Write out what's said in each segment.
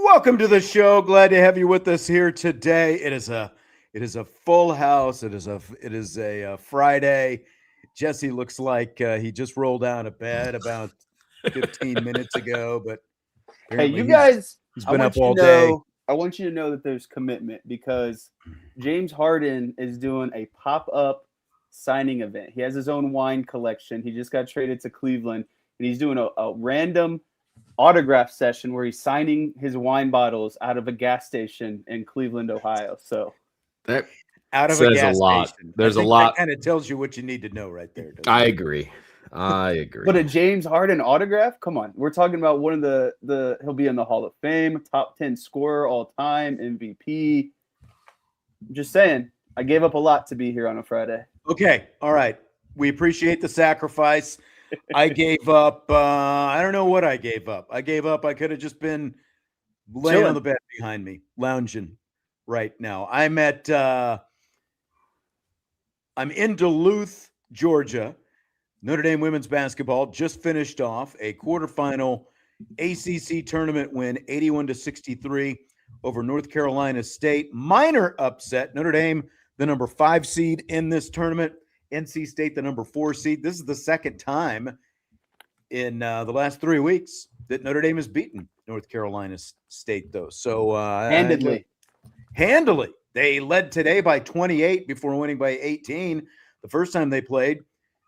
Welcome to the show. Glad to have you with us here today. It is a full house. It is a Friday. Jesse looks like he just rolled out of bed about 15 minutes ago, but hey, you guys, he's been up all day. I want you to know that there's commitment because James Harden is doing a pop-up signing event. He has his own wine collection. He just got traded to Cleveland, and he's doing a random autograph session where he's signing his wine bottles out of a gas station in Cleveland, Ohio. So that out of says a gas lot. Station. There's a lot. And it tells you what you need to know right there. I agree. But a James Harden autograph? Come on. We're talking about one of the he'll be in the Hall of Fame, top 10 scorer all time, MVP. I'm just saying, I gave up a lot to be here on a Friday. Okay. All right. We appreciate the sacrifice. I gave up. I don't know what I gave up. I could have just been laying on the bed behind me, lounging right now. I'm in Duluth, Georgia. Notre Dame women's basketball just finished off a quarterfinal ACC tournament win, 81-63 over North Carolina State. Minor upset. Notre Dame, the number 5 seed in this tournament. NC State, the number 4 seed. This is the second time in the last 3 weeks that Notre Dame has beaten North Carolina State, though. So handedly. They led today by 28 before winning by 18. The first time they played,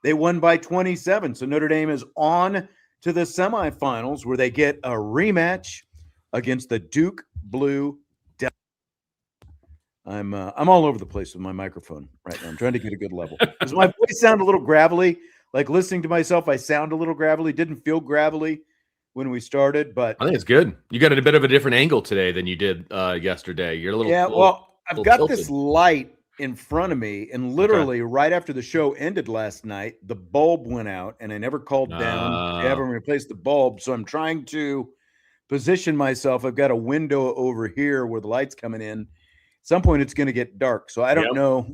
they won by 27. So Notre Dame is on to the semifinals where they get a rematch against the Duke Blue Devils. I'm all over the place with my microphone right now. I'm trying to get a good level. Does my voice sound a little gravelly? Like listening to myself, I sound a little gravelly. Didn't feel gravelly when we started, but I think it's good. You got a bit of a different angle today than you did yesterday. You're a little I've got this light in front of me, and literally right after the show ended last night, the bulb went out, and I never called down to have them replace the bulb. So I'm trying to position myself. I've got a window over here where the light's coming in. At some point, it's going to get dark, so I don't know.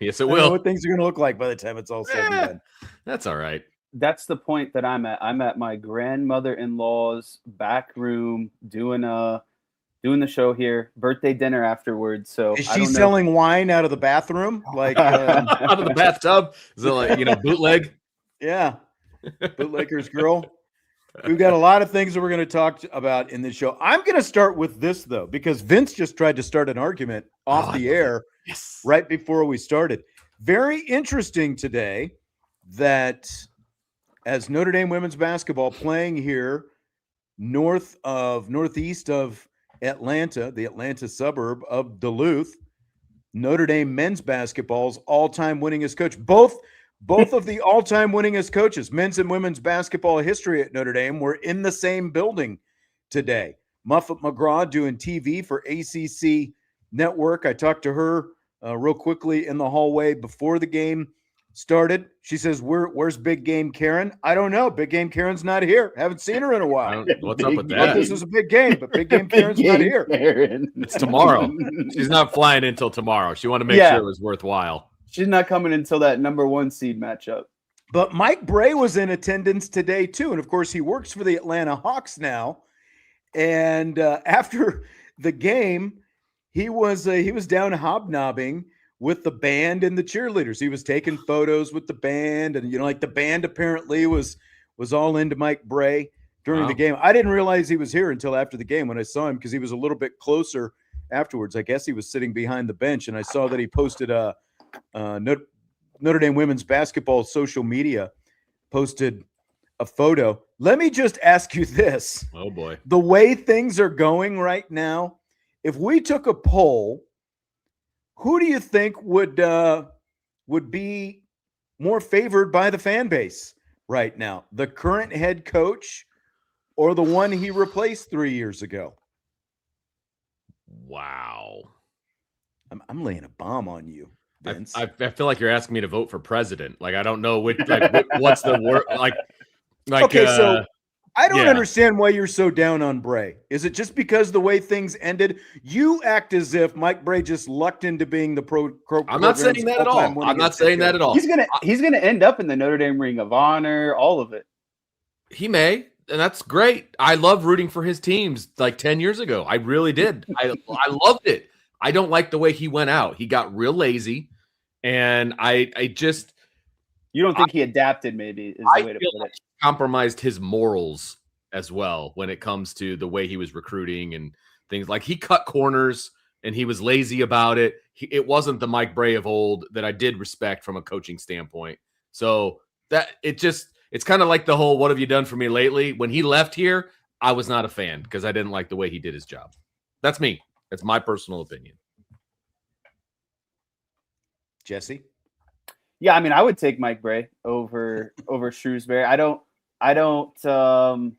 Yes, it I don't will. know what things are going to look like by the time it's all said and done. That's all right. That's the point that I'm at. I'm at my grandmother-in-law's back room doing the show here. Birthday dinner afterwards. So is she selling wine out of the bathroom, like out of the bathtub? Is it like bootleg? Yeah, bootlegger's girl. We've got a lot of things that we're going to talk about in this show. I'm going to start with this, though, because Vince just tried to start an argument off the air right before we started. Very interesting today that as Notre Dame women's basketball playing here northeast of Atlanta, the Atlanta suburb of Duluth, Notre Dame men's basketball's all-time winningest coach. Both of the all-time winningest coaches, men's and women's basketball history at Notre Dame, were in the same building today. Muffet McGraw doing TV for ACC Network. I talked to her real quickly in the hallway before the game started. She says, where's Big Game Karen? I don't know. Big Game Karen's not here. Haven't seen her in a while. What's up with that? This is a big game, but Big Game Karen's not here. It's tomorrow. She's not flying until tomorrow. She wanted to make sure it was worthwhile. She's not coming until that number 1 seed matchup. But Mike Bray was in attendance today, too. And, of course, he works for the Atlanta Hawks now. And after the game, he was down hobnobbing with the band and the cheerleaders. He was taking photos with the band. And, the band apparently was all into Mike Bray during the game. I didn't realize he was here until after the game when I saw him because he was a little bit closer afterwards. I guess he was sitting behind the bench. And I saw that he posted Notre Dame women's basketball social media posted a photo. Let me just ask you this. Oh, boy. The way things are going right now, if we took a poll, who do you think would be more favored by the fan base right now? The current head coach or the one he replaced 3 years ago? Wow. I'm laying a bomb on you. Vince. I feel like you're asking me to vote for president. Like I don't know what's the word. Like okay, so I don't yeah. understand why you're so down on Bray. Is it just because the way things ended? You act as if Mike Bray just lucked into being the pro. I'm not saying that at all. I'm not saying that at all. He's gonna end up in the Notre Dame Ring of Honor, all of it. He may, and that's great. I love rooting for his teams like 10 years ago. I really did. I loved it. I don't like the way he went out. He got real lazy, and I just you don't think he adapted? Maybe is the way to put it. Compromised his morals as well when it comes to the way he was recruiting and things. Like he cut corners and he was lazy about it. It wasn't the Mike Bray of old that I did respect from a coaching standpoint. So that it's kind of like the whole, what have you done for me lately? When he left here, I was not a fan because I didn't like the way he did his job. That's me. That's my personal opinion. Jesse? Yeah, I mean, I would take Mike Bray over Shrewsbury. I don't know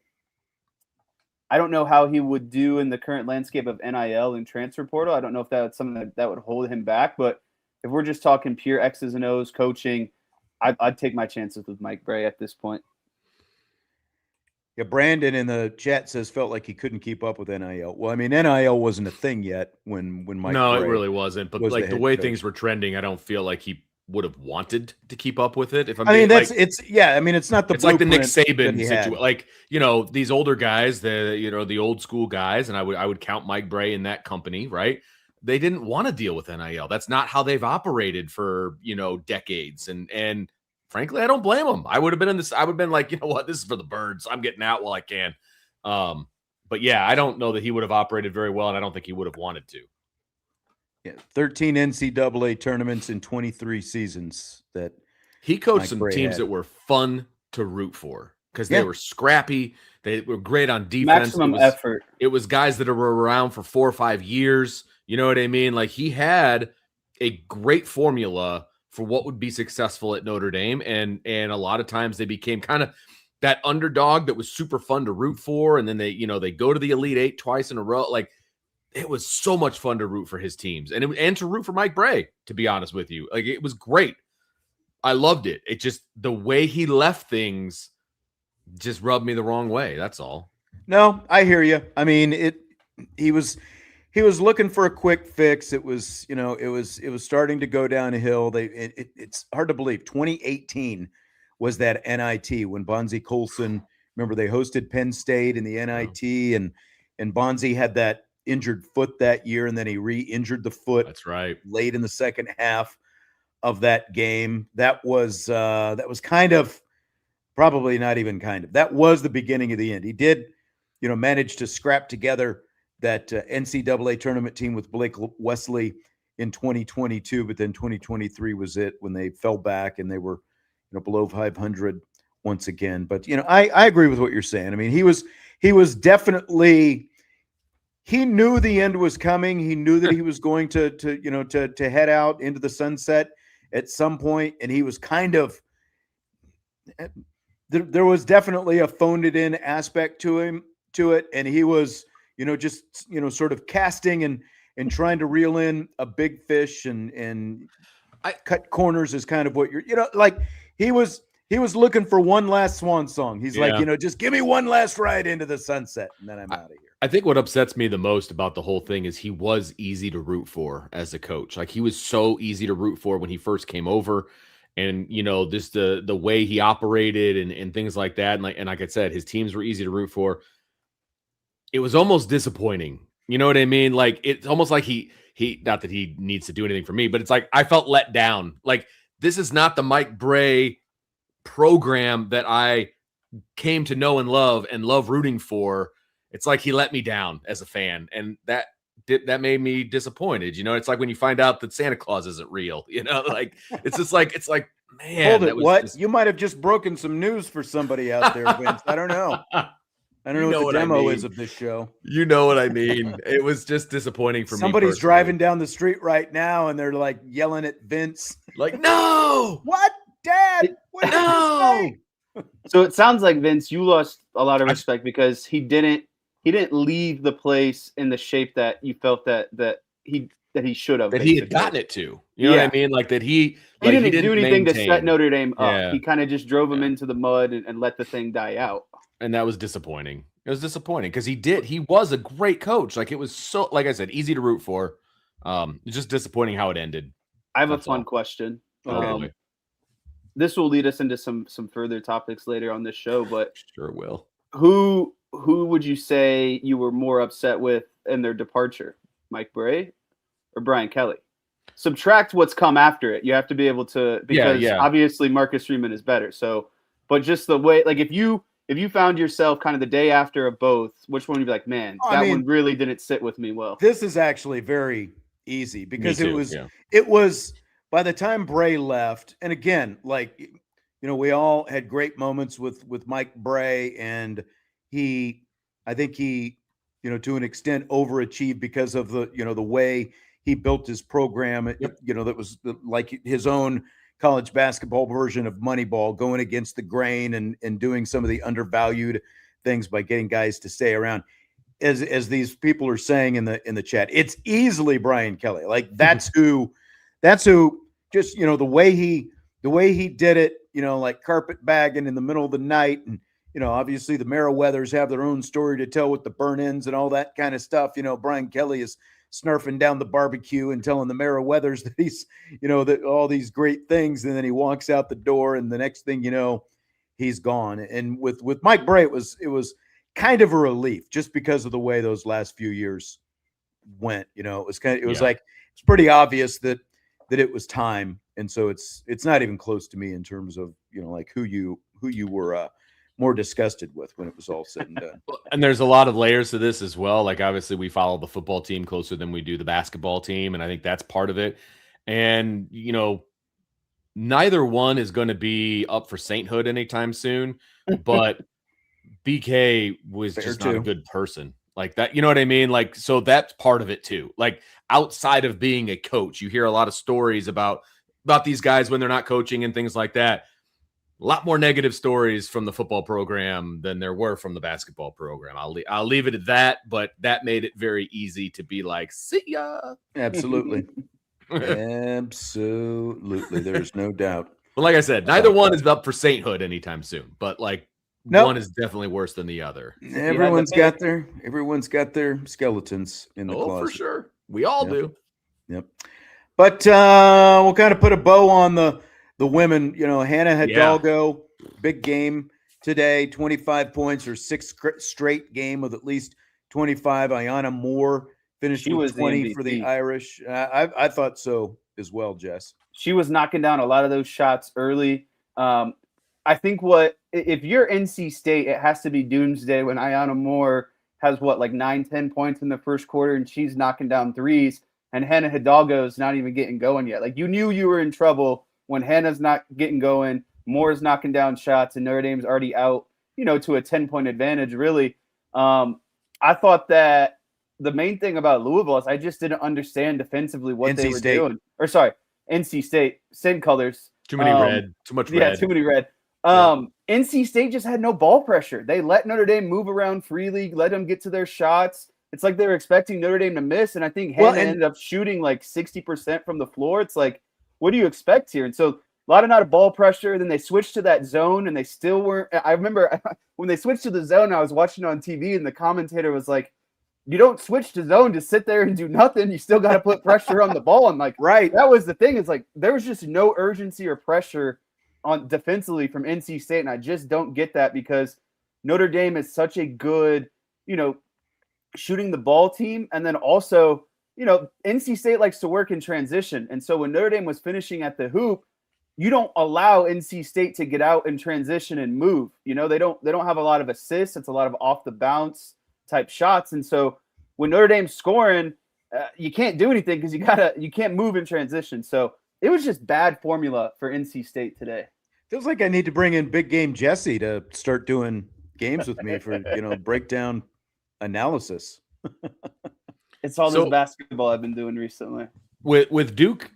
how he would do in the current landscape of NIL and transfer portal. I don't know if that's something that would hold him back. But if we're just talking pure X's and O's coaching, I'd take my chances with Mike Bray at this point. Yeah, Brandon in the chat says felt like he couldn't keep up with NIL. Well, I mean, NIL wasn't a thing yet when Mike. No, Bray it really wasn't. But like the way things were trending, I don't feel like he would have wanted to keep up with it. If I'm it's not the. It's like the Nick Saban situation. Like these older guys, the old school guys, and I would count Mike Bray in that company, right? They didn't want to deal with NIL. That's not how they've operated for decades. And frankly, I don't blame them. I would have been in this. I would have been like, you know what, this is for the birds. I'm getting out while I can. But yeah, I don't know that he would have operated very well, and I don't think he would have wanted to. Yeah, 13 NCAA tournaments in 23 seasons that he coached some teams that were fun to root for because they were scrappy. They were great on defense. Maximum effort. It was guys that were around for 4 or 5 years. You know what I mean? Like he had a great formula for what would be successful at Notre Dame. And a lot of times they became kind of that underdog that was super fun to root for. And then they go to the Elite Eight twice in a row. Like it was so much fun to root for his teams and to root for Mike Bray, to be honest with you. Like it was great. I loved it. It just, the way he left things just rubbed me the wrong way. That's all. No, I hear you. I mean, he was looking for a quick fix. It was, it was starting to go downhill. It's hard to believe. 2018 was that NIT when Bonzie Colson, remember they hosted Penn State in the NIT and Bonzie had that injured foot that year. And then he re-injured the foot. That's right. Late in the second half of that game. That was kind of, probably not even kind of, that was the beginning of the end. He did, manage to scrap together that NCAA tournament team with Blake Wesley in 2022, but then 2023 was it when they fell back and they were, below 500 once again. But, I agree with what you're saying. I mean, he was definitely, he knew the end was coming. He knew that he was going to head out into the sunset at some point. And he was kind of, there was definitely a phoned it in aspect to it. And he was, sort of casting and trying to reel in a big fish and cut corners is kind of what you're, like he was looking for one last swan song. He's like, just give me one last ride into the sunset and then I'm out of here. I think what upsets me the most about the whole thing is he was easy to root for as a coach. Like he was so easy to root for when he first came over. And, just the way he operated and things like that. And like I said, his teams were easy to root for. It was almost disappointing. You know what I mean? Like, it's almost like he not that he needs to do anything for me, but it's like, I felt let down. Like, this is not the Mike Bray program that I came to know and love rooting for. It's like he let me down as a fan. And that made me disappointed. It's like when you find out that Santa Claus isn't real, like it's like, man, hold it. What? You might have just broken some news for somebody out there, Vince. I don't know. I don't know what the demo is of this show. You know what I mean? It was just disappointing for me. Somebody's driving down the street right now and they're like yelling at Vince. Like, no, what, Dad? What did you say? So it sounds like, Vince, you lost a lot of respect because he didn't leave the place in the shape that you felt that he that he should have. That he had gotten it to. You know what I mean? Like that he didn't do anything to set Notre Dame up. He kind of just drove them into the mud and let the thing die out. And that was disappointing. It was disappointing because he was a great coach. Like it was so, like I said, easy to root for. It's just disappointing how it ended. I have a fun question. Okay. This will lead us into some further topics later on this show, but sure will. Who would you say you were more upset with in their departure? Mike Bray or Brian Kelly? Subtract what's come after it. You have to be able to, because obviously Marcus Freeman is better. So, but just the way, like if you found yourself kind of the day after of both, which one would you be like, man, one really didn't sit with me well? This is actually very easy because it was by the time Bray left, and again, like, you know, we all had great moments with Mike Bray, and I think he, you know, to an extent overachieved because of the, you know, the way he built his program, you know, that was like his own college basketball version of Moneyball, going against the grain and doing some of the undervalued things by getting guys to stay around. As these people are saying in the chat, it's easily Brian Kelly. Like that's who just, you know, the way he did it, you know, like carpet bagging in the middle of the night. And, you know, obviously the Meriwethers have their own story to tell with the burn-ins and all that kind of stuff. You know, Brian Kelly is snurfing down the barbecue and telling the Meriwethers that he's, you know, that all these great things. And then he walks out the door and the next thing you know, he's gone. And with Mike Bray, it was kind of a relief just because of the way those last few years went. You know, it was like, it's pretty obvious that it was time. And so it's not even close to me in terms of, you know, like who you were more disgusted with when it was all said and done. And there's a lot of layers to this as well. Like obviously we follow the football team closer than we do the basketball team. And I think that's part of it. And, you know, neither one is going to be up for sainthood anytime soon, but BK was just not a good person like that. You know what I mean? Like, so that's part of it too. Like outside of being a coach, you hear a lot of stories about these guys when they're not coaching and things like that. A lot more negative stories from the football program than there were from the basketball program. I'll leave it at that, but that made it very easy to be like, see ya. Absolutely. Absolutely. There's no doubt. But like I said, neither one is up for sainthood anytime soon, but like one is definitely worse than the other. Everyone's got their skeletons in the closet. For sure. We all do. Yep. But we'll kind of put a bow on the women. You know, Hannah Hidalgo, big game today, 25 points, her sixth straight game with at least 25. Ayana Moore finished with 20 for the Irish. I thought so as well, Jess. She was knocking down a lot of those shots early. I think if you're NC State, it has to be doomsday when Ayana Moore has like 9-10 points in the first quarter and she's knocking down threes, and Hannah Hidalgo's not even getting going yet. Like you knew you were in trouble when Hannah's not getting going, Moore's knocking down shots, and Notre Dame's already out, you know, to a 10-point advantage, really. I thought that the main thing about Louisville is I just didn't understand defensively what they were doing. Or sorry, NC State, same colors. Too many red, too much red. Yeah, too many red. NC State just had no ball pressure. They let Notre Dame move around freely, let them get to their shots. It's like they were expecting Notre Dame to miss, and I think Hannah ended up shooting like 60% from the floor. It's like, what do you expect here? And so a lot of not a ball pressure. Then they switched to that zone, and they still weren't. I remember when they switched to the zone, I was watching on TV, and the commentator was like, you don't switch to zone to sit there and do nothing. You still got to put pressure on the ball. I'm like, right. That was the thing. It's like there was just no urgency or pressure on defensively from NC State, and I just don't get that because Notre Dame is such a good, you know, shooting the ball team, and then also, you know, NC State likes to work in transition, and so when Notre Dame was finishing at the hoop, you don't allow NC State to get out and transition and move. You know, they don't have a lot of assists. It's a lot of off the bounce type shots, and so when Notre Dame's scoring, you can't do anything because you can't move in transition. So it was just bad formula for NC State today. Feels like I need to bring in Big Game Jesse to start doing games with me for, you know, breakdown analysis. It's all this basketball I've been doing recently. With Duke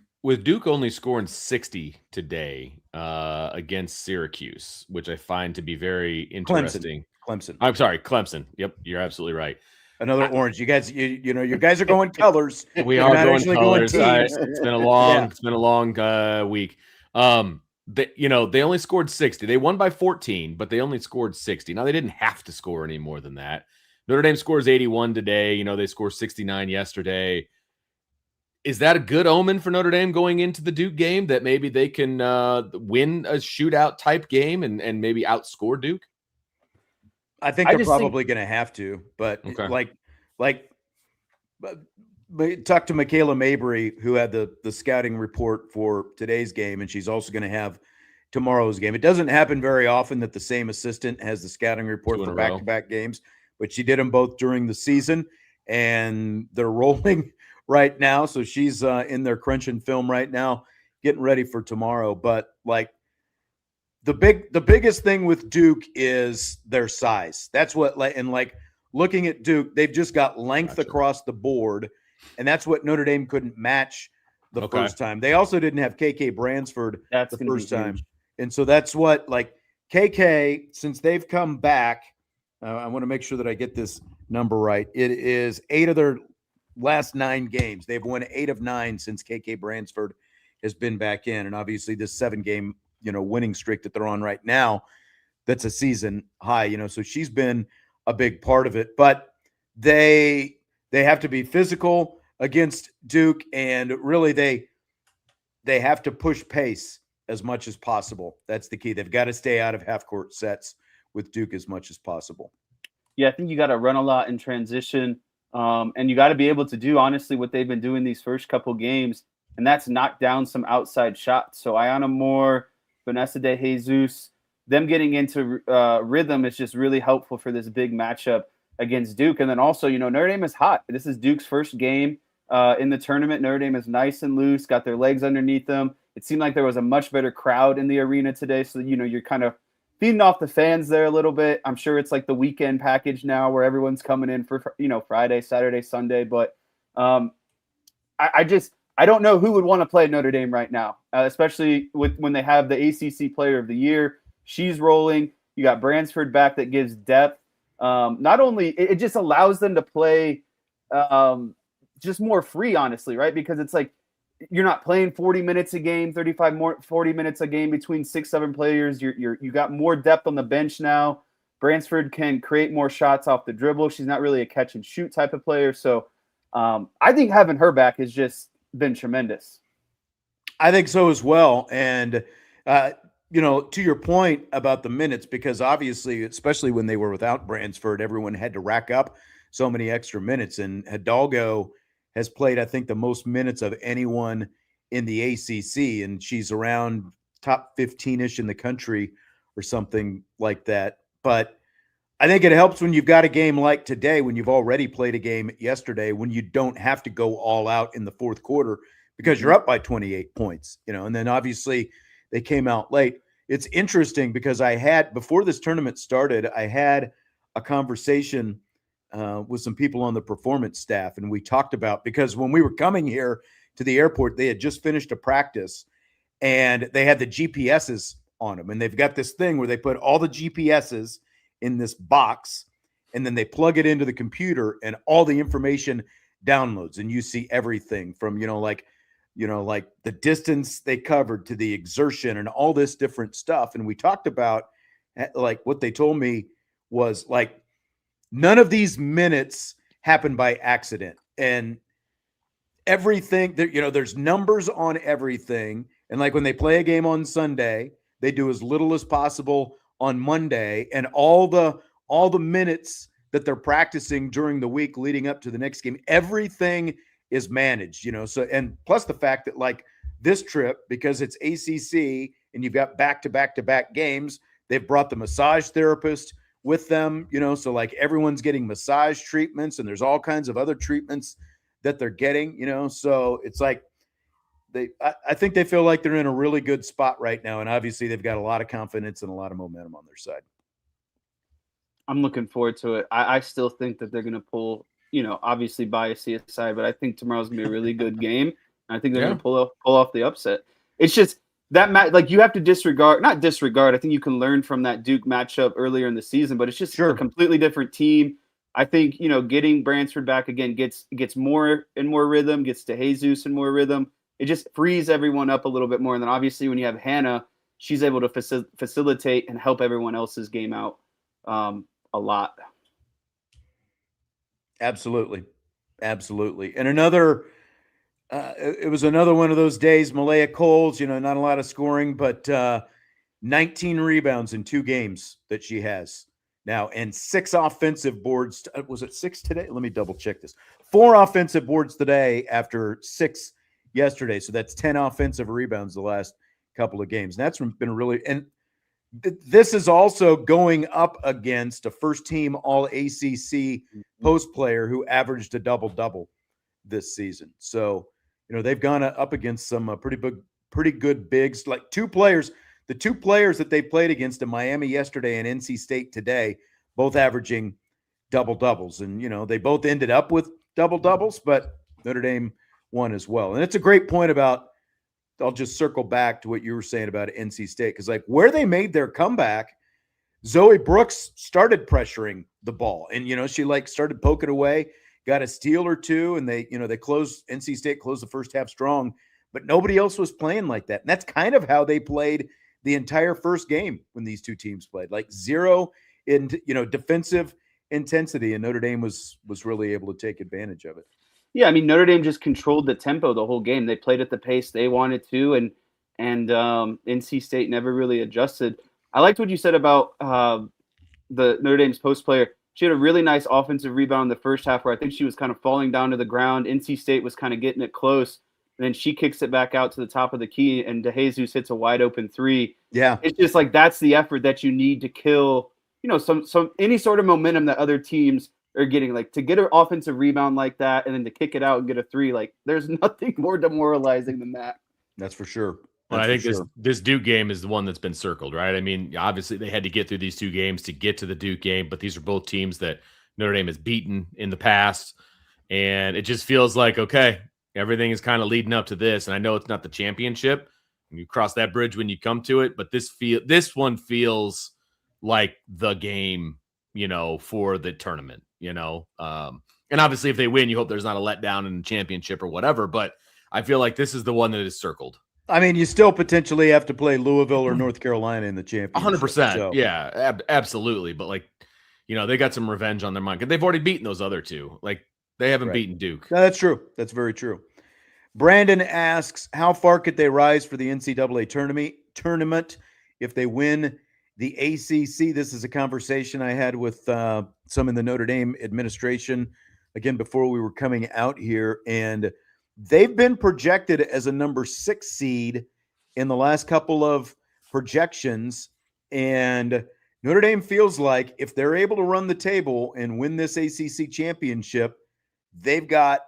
only scoring 60 today against Syracuse, which I find to be very interesting. Clemson. I'm sorry, Clemson. Yep, you're absolutely right. Another orange. You guys, you know, you guys are going colors. We You're are not going actually colors. teams. It's been a long week. They only scored 60. They won by 14, but they only scored 60. Now they didn't have to score any more than that. Notre Dame scores 81 today. You know, they scored 69 yesterday. Is that a good omen for Notre Dame going into the Duke game, that maybe they can win a shootout type game and maybe outscore Duke? I think they're probably going to have to, but talk to Michaela Mabry, who had the scouting report for today's game, and she's also going to have tomorrow's game. It doesn't happen very often that the same assistant has the scouting report for back-to-back games, but she did them both during the season, and they're rolling right now. So she's in there crunching film right now, getting ready for tomorrow. But the biggest thing with Duke is their size. That's what, and looking at Duke, they've just got length across the board, and that's what Notre Dame couldn't match the first time. They also didn't have KK Bransford the first time. And so that's what, KK, since they've come back, I want to make sure that I get this number right. It is 8 of their last 9 games. They've won 8 of 9 since KK Bransford has been back in. And obviously this 7-game, winning streak that they're on right now, that's a season high, so she's been a big part of it. But they have to be physical against Duke, and really they have to push pace as much as possible. That's the key. They've got to stay out of half-court sets with Duke as much as possible. Yeah, I think you got to run a lot in transition, and you got to be able to do, honestly, what they've been doing these first couple games, and that's knock down some outside shots. So Ayana Moore, Vanessa De Jesus, them getting into rhythm is just really helpful for this big matchup against Duke. And then also, Notre Dame is hot. This is Duke's first game in the tournament. Notre Dame is nice and loose, got their legs underneath them. It seemed like there was a much better crowd in the arena today. So, you're kind of feeding off the fans there a little bit. I'm sure it's like the weekend package now where everyone's coming in for, Friday, Saturday, Sunday. But I don't know who would want to play Notre Dame right now, especially when they have the ACC Player of the Year. She's rolling. You got Bransford back that gives depth. Not only it just allows them to play just more free, honestly, right? Because it's like you're not playing 40 minutes a game, 40 minutes a game between 6-7 players. You got more depth on the bench now. Bransford can create more shots off the dribble. She's not really a catch and shoot type of player. So I think having her back has just been tremendous. I think so as well. And to your point about the minutes, because obviously, especially when they were without Bransford, everyone had to rack up so many extra minutes. And Hidalgo has played, I think, the most minutes of anyone in the ACC, and she's around top 15-ish in the country or something like that. But I think it helps when you've got a game like today, when you've already played a game yesterday, when you don't have to go all out in the fourth quarter because you're up by 28 points, and then obviously they came out late. It's interesting because before this tournament started, I had a conversation with some people on the performance staff, and we talked about, because when we were coming here to the airport, they had just finished a practice and they had the GPSs on them, and they've got this thing where they put all the GPSs in this box, and then they plug it into the computer, and all the information downloads, and you see everything from like the distance they covered to the exertion and all this different stuff. And we talked about what they told me was none of these minutes happen by accident, and everything there's numbers on everything. And when they play a game on Sunday, they do as little as possible on Monday, and all the minutes that they're practicing during the week leading up to the next game, everything is managed, so, and plus the fact that this trip, because it's ACC and you've got back-to-back games, they've brought the massage therapist with them, so everyone's getting massage treatments, and there's all kinds of other treatments that they're getting, so it's I think they feel like they're in a really good spot right now. And obviously they've got a lot of confidence and a lot of momentum on their side. I'm looking forward to it. I still think that they're going to pull, obviously bias aside, but I think tomorrow's going to be a really good game. I think they're going to pull off the upset. It's just that you have to not disregard. I think you can learn from that Duke matchup earlier in the season, but it's just a completely different team. I think, getting Bransford back again gets more and more rhythm, gets to Jesus and more rhythm. It just frees everyone up a little bit more. And then obviously when you have Hannah, she's able to facilitate and help everyone else's game out a lot. Absolutely. Absolutely. And it was another one of those days, Malaya Coles, not a lot of scoring, but 19 rebounds in 2 games that she has now, and 6 offensive boards. Was it 6 today? Let me double check this. 4 offensive boards today after 6 yesterday. So that's 10 offensive rebounds the last couple of games. And that's been really, and this is also going up against a first-team All-ACC post player who averaged a double-double this season. So, they've gone up against some pretty good bigs, like 2 players. The 2 players that they played against in Miami yesterday and NC State today, both averaging double-doubles. And, they both ended up with double-doubles, but Notre Dame won as well. And it's a great point about, I'll just circle back to what you were saying about NC State, because where they made their comeback, Zoe Brooks started pressuring the ball, and she started poking away, got a steal or 2, and they NC State closed the first half strong, but nobody else was playing like that. And that's kind of how they played the entire first game when these 2 teams played, like 0 in defensive intensity, and Notre Dame was really able to take advantage of it. Yeah, I mean, Notre Dame just controlled the tempo the whole game. They played at the pace they wanted to, and NC State never really adjusted. I liked what you said about the Notre Dame's post player. She had a really nice offensive rebound in the first half where I think she was kind of falling down to the ground. NC State was kind of getting it close, and then she kicks it back out to the top of the key, and DeJesus hits a wide open 3. Yeah, it's just like that's the effort that you need to kill, some any sort of momentum that other teams are getting, like to get an offensive rebound like that and then to kick it out and get a 3. Like there's nothing more demoralizing than that. That's for sure. Well, I think this Duke game is the one that's been circled, right? I mean, obviously they had to get through these 2 games to get to the Duke game, but these are both teams that Notre Dame has beaten in the past. And it just feels like, okay, everything is kind of leading up to this. And I know it's not the championship. You cross that bridge when you come to it, but this one feels like the game, for the tournament, and obviously if they win, you hope there's not a letdown in the championship or whatever, but I feel like this is the one that is circled. I mean, you still potentially have to play Louisville or North Carolina in the championship. 100%. So. Yeah, absolutely. But they got some revenge on their mind because they've already beaten those other 2. Like they haven't beaten Duke. No, that's true. That's very true. Brandon asks, how far could they rise for the NCAA tournament if they win the ACC? This is a conversation I had with some in the Notre Dame administration, again, before we were coming out here. And they've been projected as a number 6 seed in the last couple of projections. And Notre Dame feels like if they're able to run the table and win this ACC championship, they've got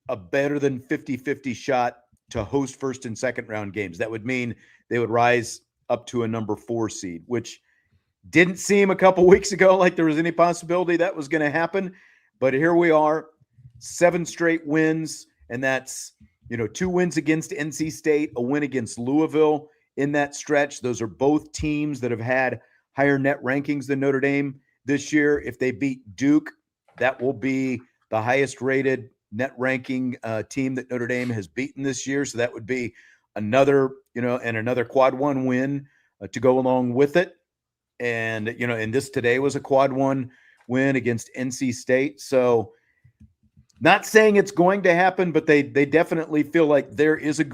a better than 50-50 shot to host first and second round games. That would mean they would rise up to a number 4 seed, which didn't seem a couple weeks ago like there was any possibility that was going to happen. But here we are, 7 straight wins, and that's, 2 wins against NC State, a win against Louisville in that stretch. Those are both teams that have had higher net rankings than Notre Dame this year. If they beat Duke, that will be the highest rated net ranking team that Notre Dame has beaten this year. So that would be another, and another quad 1 win to go along with it. And, and this today was a quad 1 win against NC State. So not saying it's going to happen, but they definitely feel like there's a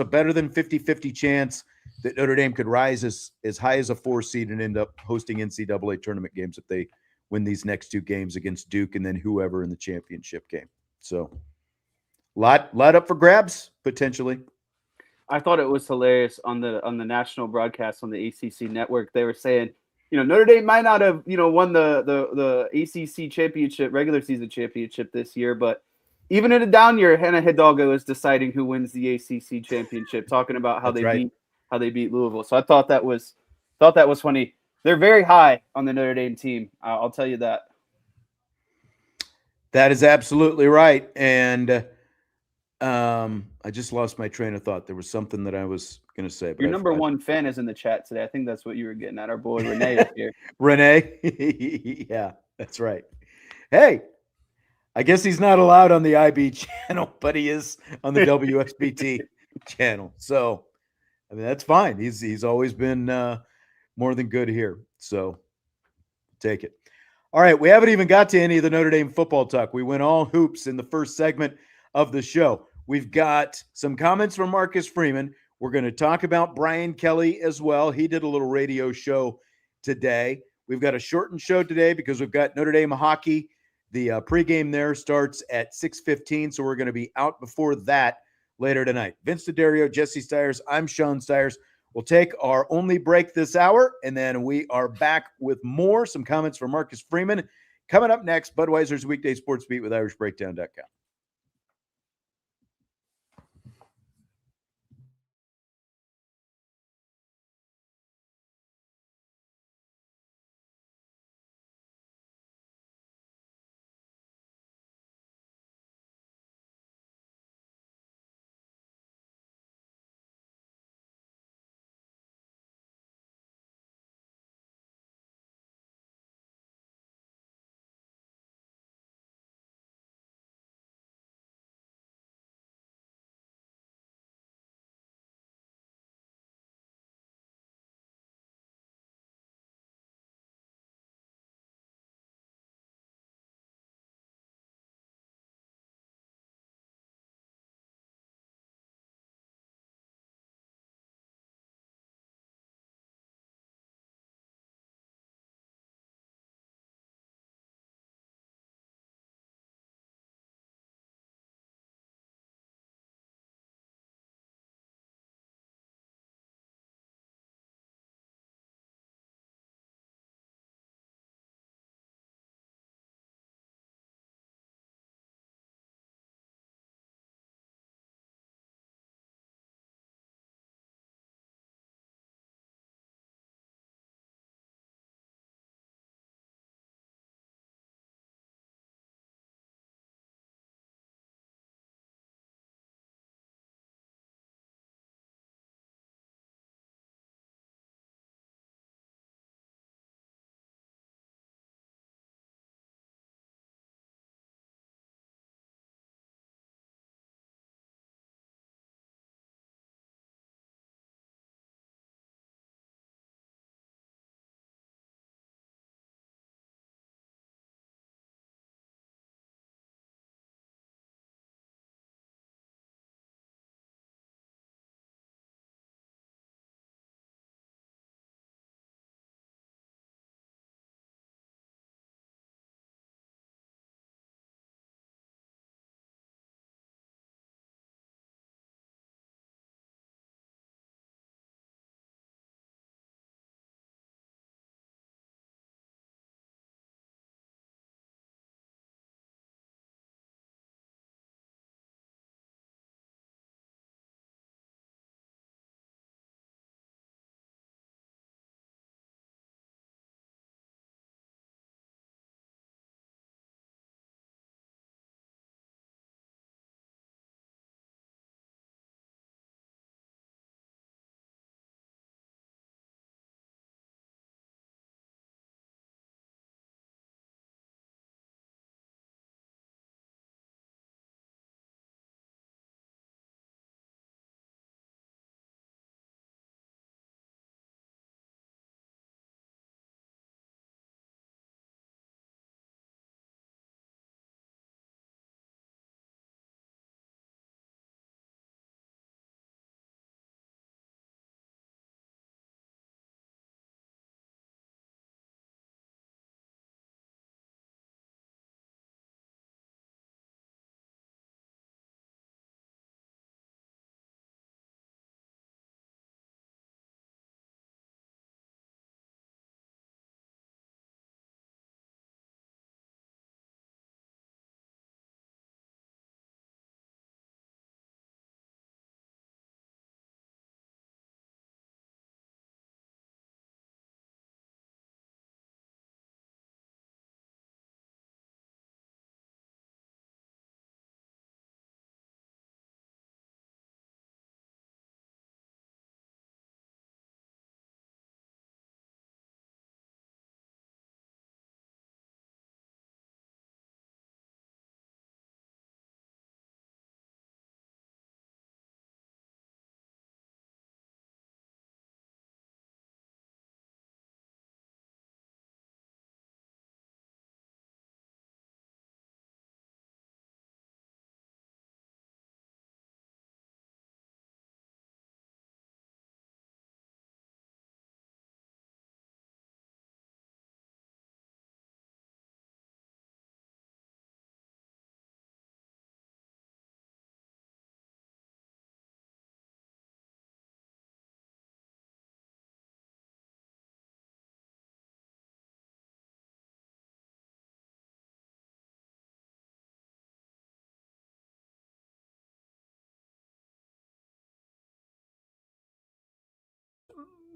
better than 50-50 chance that Notre Dame could rise as high as a 4 seed and end up hosting NCAA tournament games if they win these next 2 games against Duke and then whoever in the championship game. So lot up for grabs potentially. I thought it was hilarious on the national broadcast on the ACC network. They were saying, Notre Dame might not have, won the ACC championship, regular season championship this year, but even in a down year, Hannah Hidalgo is deciding who wins the ACC championship, talking about how they beat Louisville. So I thought that was funny. They're very high on the Notre Dame team. I'll tell you that. That is absolutely right. And I just lost my train of thought. There was something that I was going to say. But Your number 1 fan is in the chat today. I think that's what you were getting at. Our boy Renee is here. Renee. Yeah, that's right. Hey, I guess he's not allowed on the IB channel, but he is on the WSBT channel. So, I mean, that's fine. He's always been more than good here. So, take it. All right, we haven't even got to any of the Notre Dame football talk. We went all hoops in the first segment of the show. We've got some comments from Marcus Freeman. We're going to talk about Brian Kelly as well. He did a little radio show today. We've got a shortened show today because we've got Notre Dame hockey. The pregame there starts at 6:15, so we're going to be out before that later tonight. Vince DeDario, Jesse Stiers, I'm Sean Stiers. We'll take our only break this hour, and then we are back with more. Some comments from Marcus Freeman. Coming up next, Budweiser's Weekday Sports Beat with IrishBreakdown.com.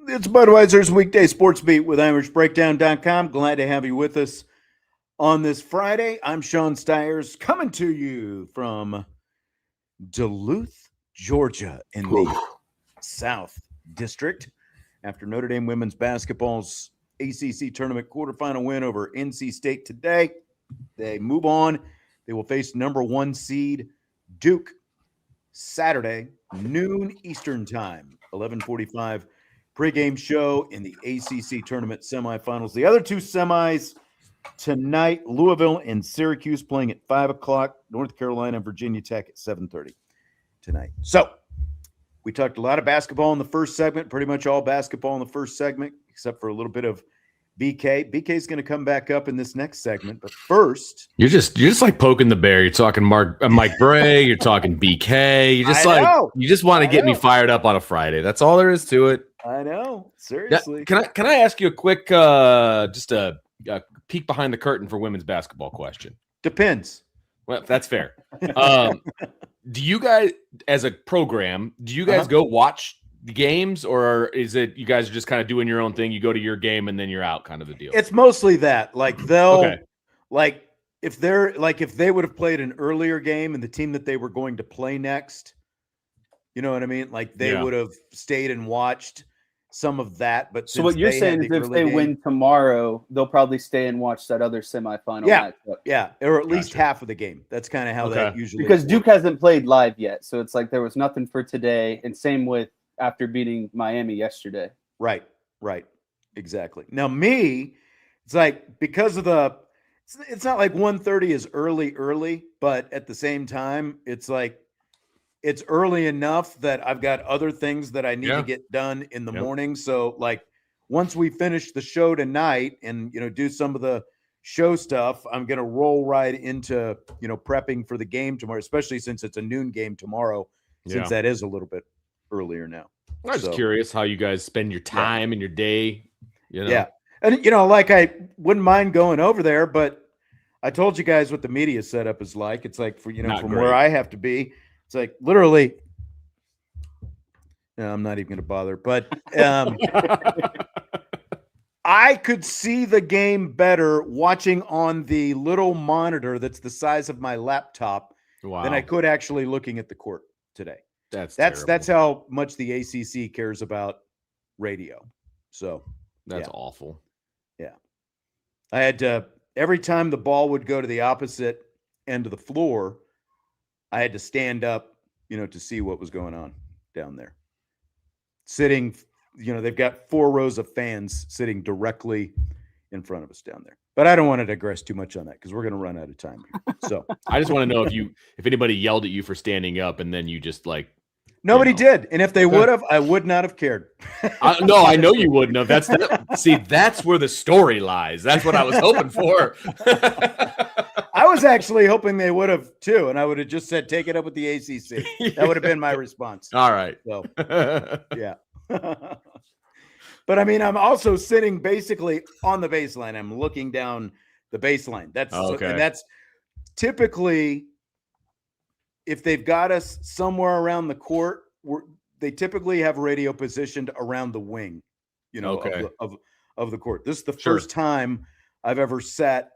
It's Budweiser's weekday sports beat with IrishBreakdown.com. Glad to have you with us on this Friday. I'm Sean Stiers, coming to you from Duluth, Georgia, in the South District. After Notre Dame women's basketball's ACC tournament quarterfinal win over NC State today, they move on. They will face number 1 seed Duke Saturday, noon Eastern time, 11:45 pregame show in the ACC tournament semifinals. The other 2 semis tonight, Louisville and Syracuse playing at 5 o'clock, North Carolina and Virginia Tech at 7:30 tonight. So we talked a lot of basketball in the first segment, pretty much all basketball in the first segment, except for a little bit of BK. BK is going to come back up in this next segment, but first, you're just like poking the bear. You're talking Mike Bray. You're talking BK. You just want to get me fired up on a Friday. That's all there is to it. I know, seriously. Now, can I ask you a quick, just a peek behind the curtain for women's basketball question? Depends. Well, that's fair. Do you guys, as a program, go watch the games, or is it you guys are just kind of doing your own thing? You go to your game and then you're out, kind of the deal. It's mostly that. Like if they would have played an earlier game and the team that they were going to play next, you know what I mean? Like they would have stayed and watched some of that. But so what you're saying is if they win tomorrow, they'll probably stay and watch that other semifinal matchup. Yeah, or at least half of the game. That's kind of how that usually because Duke hasn't played live yet, so it's like there was nothing for today, and same with after beating Miami yesterday. Right, exactly. Now me, it's like because of it's not like 1:30 is early, but at the same time, it's like it's early enough that I've got other things that I need to get done in the morning. So like once we finish the show tonight and, do some of the show stuff, I'm going to roll right into, prepping for the game tomorrow, especially since it's a noon game tomorrow, since that is a little bit earlier now. I was curious how you guys spend your time and your day. Yeah. And, like I wouldn't mind going over there, but I told you guys what the media setup is like. It's like from where I have to be. It's like literally, no, I'm not even going to bother, but I could see the game better watching on the little monitor that's the size of my laptop than I could actually looking at the court today. That's how much the ACC cares about radio. So that's awful. Yeah. I had to, every time the ball would go to the opposite end of the floor, I had to stand up, to see what was going on down there. Sitting, they've got 4 rows of fans sitting directly in front of us down there. But I don't want to digress too much on that because we're going to run out of time here. So I just want to know if anybody yelled at you for standing up and then you just like. Nobody did. And if they would have, I would not have cared. No, I know you wouldn't have. That's where the story lies. That's what I was hoping for. I was actually hoping they would have too, and I would have just said, "Take it up with the ACC." That would have been my response. All right. So, yeah. But I mean, I'm also sitting basically on the baseline. I'm looking down the baseline. That's typically if they've got us somewhere around the court. They typically have radio positioned around the wing, of the court. This is the first time I've ever sat,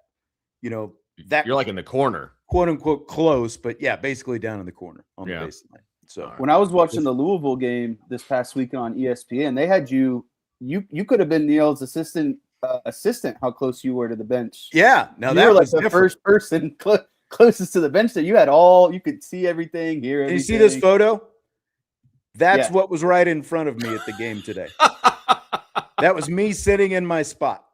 that you're like in the corner, quote unquote close, but yeah, basically down in the corner on the baseline. So when I was watching the Louisville game this past week on ESPN, they had you could have been Neil's assistant. How close you were to the bench? Yeah, now that were was like the different. first person closest to the bench. That you could see everything, hear everything. You see this photo? That's what was right in front of me at the game today. That was me sitting in my spot.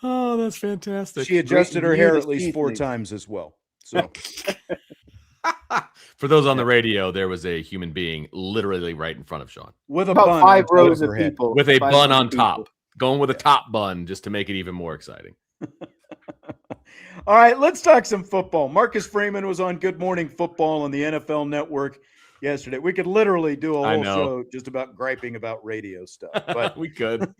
Oh, that's fantastic. She adjusted her hair at least 4 times as well. So for those on the radio, there was a human being literally right in front of Sean. With about bun 5 rows of people. With a bun on top. Going with a top bun just to make it even more exciting. All right, let's talk some football. Marcus Freeman was on Good Morning Football on the NFL Network yesterday. We could literally do a whole show just about griping about radio stuff. But we could.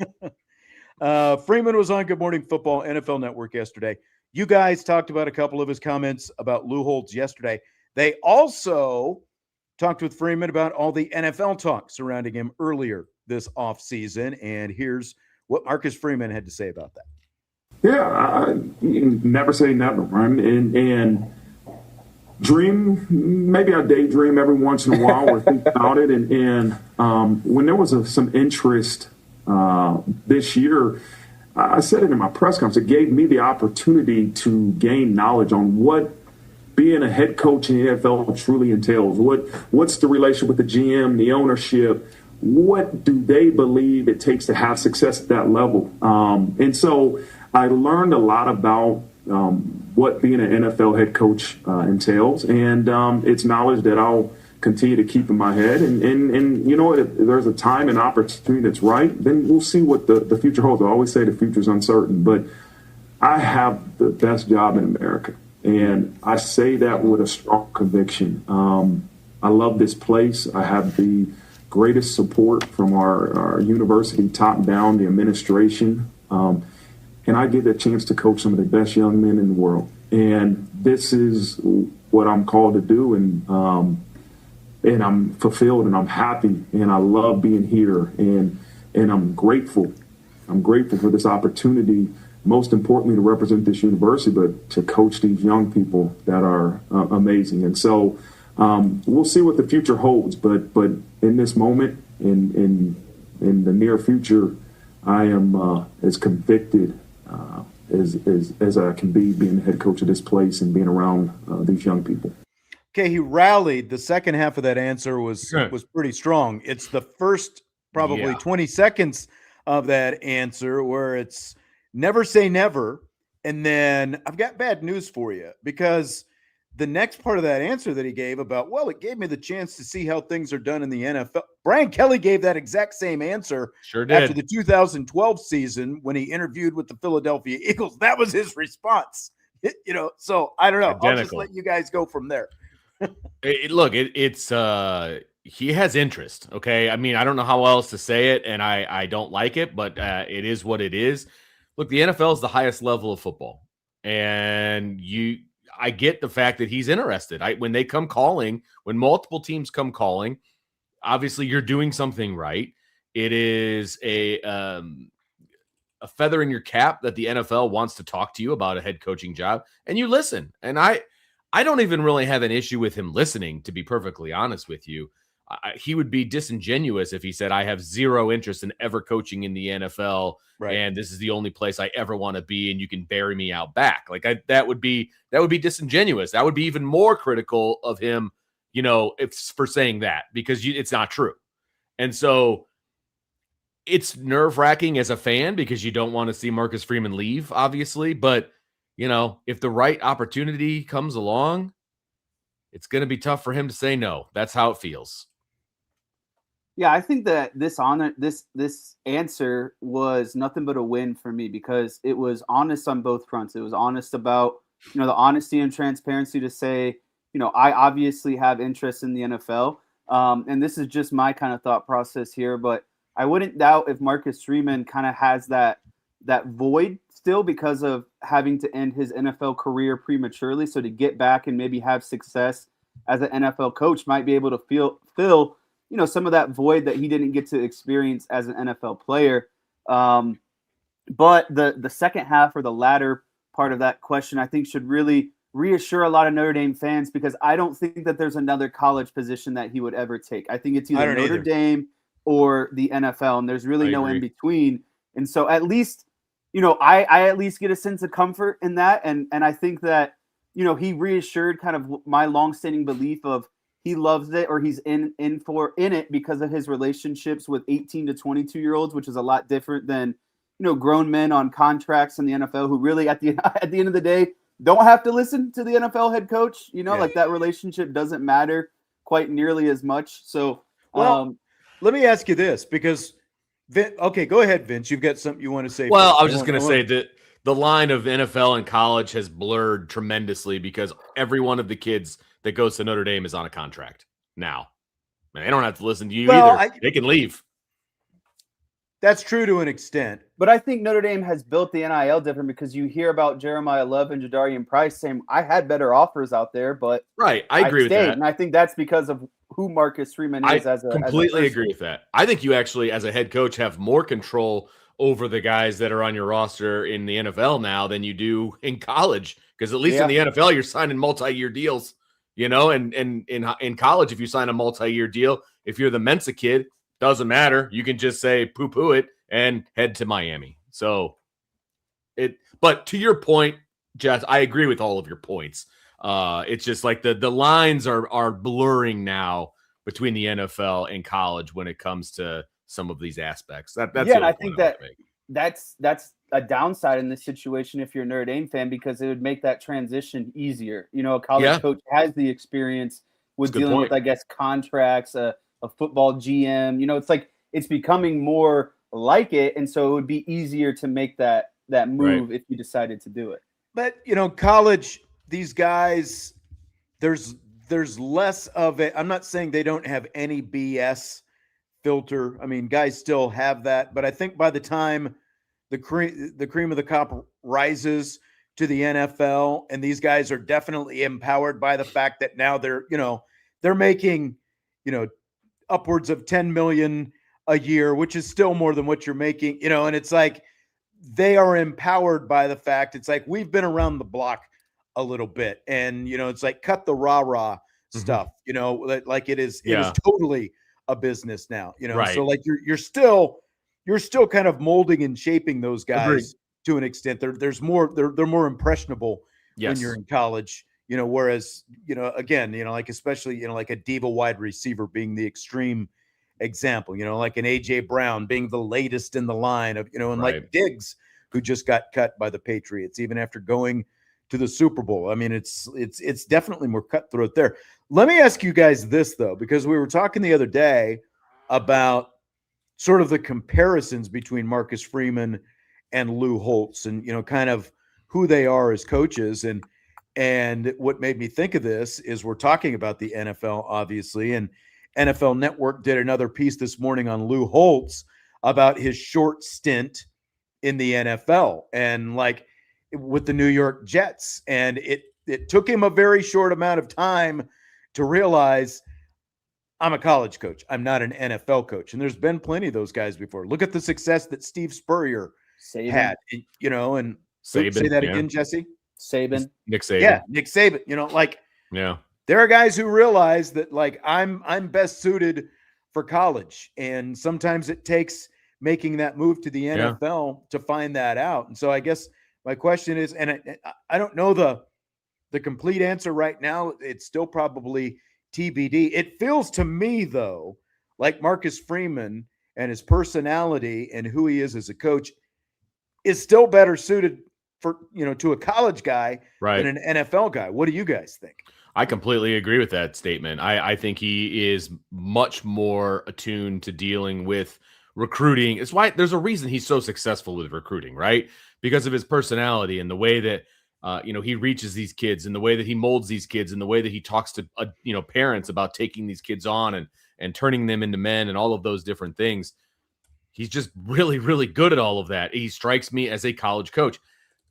Freeman was on Good Morning Football, NFL Network yesterday. You guys talked about a couple of his comments about Lou Holtz yesterday. They also talked with Freeman about all the NFL talk surrounding him earlier this offseason. And here's what Marcus Freeman had to say about that. Yeah, you never say never, right? And dream, maybe I daydream every once in a while or think about it. And when there was some interest this year, I said it in my press conference, it gave me the opportunity to gain knowledge on what being a head coach in the NFL truly entails. What's the relationship with the GM, the ownership? What do they believe it takes to have success at that level? And so I learned a lot about what being an NFL head coach entails, and it's knowledge that I'll continue to keep in my head. And you know, if there's a time and opportunity that's right, then we'll see what the future holds. I always say the future's uncertain, but I have the best job in America, and I say that with a strong conviction. I love this place. I have the greatest support from our university, top down, the administration. And I get the chance to coach some of the best young men in the world. And this is what I'm called to do. And I'm fulfilled and I'm happy and I love being here. And I'm grateful. I'm grateful for this opportunity, most importantly, to represent this university, but to coach these young people that are amazing. And so we'll see what the future holds. But in this moment, in the near future, I am as convicted as I can be being the head coach of this place and being around these young people. Okay, he rallied. The second half of that answer was pretty strong. It's the first probably 20 seconds of that answer where it's never say never. And then I've got bad news for you, because the next part of that answer that he gave about, well, it gave me the chance to see how things are done in the NFL. Brian Kelly gave that exact same answer after the 2012 season when he interviewed with the Philadelphia Eagles. That was his response. You know, so I don't know. Identical. I'll just let you guys go from there. It's he has interest. Okay. I mean, I don't know how else to say it, and I don't like it, but it is what it is. Look, the NFL is the highest level of football, and I get the fact that he's interested. When they come calling, when multiple teams come calling, obviously you're doing something right. It is a feather in your cap that the NFL wants to talk to you about a head coaching job, and you listen. And I don't even really have an issue with him listening, to be perfectly honest with you. He would be disingenuous if he said, I have zero interest in ever coaching in the NFL, right, and this is the only place I ever want to be, and you can bury me out back. Like that would be disingenuous. That would be even more critical of him, you know, if for saying that, because it's not true. And so it's nerve-wracking as a fan because you don't want to see Marcus Freeman leave, obviously. But, you know, if the right opportunity comes along, it's going to be tough for him to say no. That's how it feels. Yeah, I think that this answer was nothing but a win for me because it was honest on both fronts. It was honest about, you know, the honesty and transparency to say, you know, I obviously have interest in the NFL. And this is just my kind of thought process here, but I wouldn't doubt if Marcus Freeman kind of has that void still because of having to end his NFL career prematurely. So to get back and maybe have success as an NFL coach might be able to fill, you know, some of that void that he didn't get to experience as an NFL player. But the second half, or the latter part of that question, I think should really reassure a lot of Notre Dame fans, because I don't think that there's another college position that he would ever take. I think it's either Notre Dame or the NFL, and there's really no in between. And so at least, you know, I at least get a sense of comfort in that. And I think that, you know, he reassured kind of my longstanding belief of he loves it, or he's in it because of his relationships with 18 to 22-year-olds, which is a lot different than, you know, grown men on contracts in the NFL who really at the end of the day don't have to listen to the NFL head coach. You know, like that relationship doesn't matter quite nearly as much. So, well, let me ask you this, because okay, go ahead, Vince. You've got something you want to say. Well, first. I was just going to say that the line of NFL and college has blurred tremendously because every one of the kids that goes to Notre Dame is on a contract now. And they don't have to listen to you either. They can leave. That's true to an extent. But I think Notre Dame has built the NIL different because you hear about Jeremiah Love and DeDario Price saying, I had better offers out there, but I agree with that. And I think that's because of who Marcus Freeman I is as a completely person. agree with that. I think you actually, as a head coach, have more control over the guys that are on your roster in the NFL now than you do in college. Because at least in the NFL, you're signing multi-year deals, and in college, if you sign a multi-year deal, if you're the Mensa kid, doesn't matter. You can just say poo-poo it and head to Miami. But to your point, Jess, I agree with all of your points. It's just like the lines are blurring now between the NFL and college when it comes to some of these aspects. That's and I think that's a downside in this situation if you're a Notre Dame fan, because it would make that transition easier. A college coach has the experience with dealing with, I guess, contracts, a football GM. It's like it's becoming more like it, and so it would be easier to make that move if you decided to do it. But college, these guys, there's less of it. I'm not saying they don't have any BS filter. I mean, guys still have that, but I think by the time the cream of the crop rises to the NFL, and these guys are definitely empowered by the fact that now they're making upwards of 10 million a year, which is still more than what you're making, and it's like they are empowered by the fact it's like we've been around the block a little bit, and it's like cut the rah stuff, like it is totally a business now, so like you're still kind of molding and shaping those guys to an extent. They're more impressionable when you're in college, whereas again, like especially like a diva wide receiver being the extreme example, like an AJ Brown being the latest in the line of like Diggs, who just got cut by the Patriots even after going to the Super Bowl. I mean, it's definitely more cutthroat there. Let me ask you guys this though, because we were talking the other day about sort of the comparisons between Marcus Freeman and Lou Holtz, and kind of who they are as coaches. And what made me think of this is we're talking about the NFL, obviously, and NFL Network did another piece this morning on Lou Holtz about his short stint in the NFL and like with the New York Jets. And it took him a very short amount of time to realize, I'm a college coach, I'm not an NFL coach. And there's been plenty of those guys before. Look at the success that Steve Spurrier had, and Saban, say that again, Jesse. Nick Saban. Yeah, Nick Saban. There are guys who realize that like I'm best suited for college, and sometimes it takes making that move to the NFL to find that out. And so I guess my question is, and I don't know the complete answer right now. It's still probably TBD. It feels to me though like Marcus Freeman and his personality and who he is as a coach is still better suited for to a college guy than an NFL guy. What do you guys think? I completely agree with that statement. I think he is much more attuned to dealing with recruiting. It's why there's a reason he's so successful with recruiting, right? Because of his personality and the way that he reaches these kids, and the way that he molds these kids, and the way that he talks to parents about taking these kids on and turning them into men and all of those different things. He's just really, really good at all of that. He strikes me as a college coach.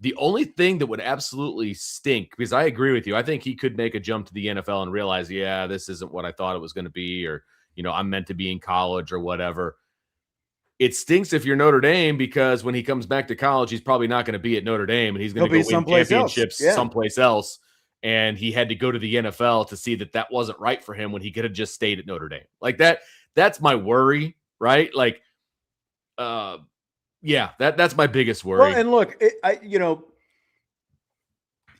The only thing that would absolutely stink, because I agree with you, I think he could make a jump to the NFL and realize, this isn't what I thought it was going to be, or, I'm meant to be in college or whatever. It stinks if you're Notre Dame, because when he comes back to college, he's probably not going to be at Notre Dame, and he's going to go win championships someplace else. And he had to go to the NFL to see that wasn't right for him when he could have just stayed at Notre Dame. Like that's my worry, right? Like, that's my biggest worry. Well, and look,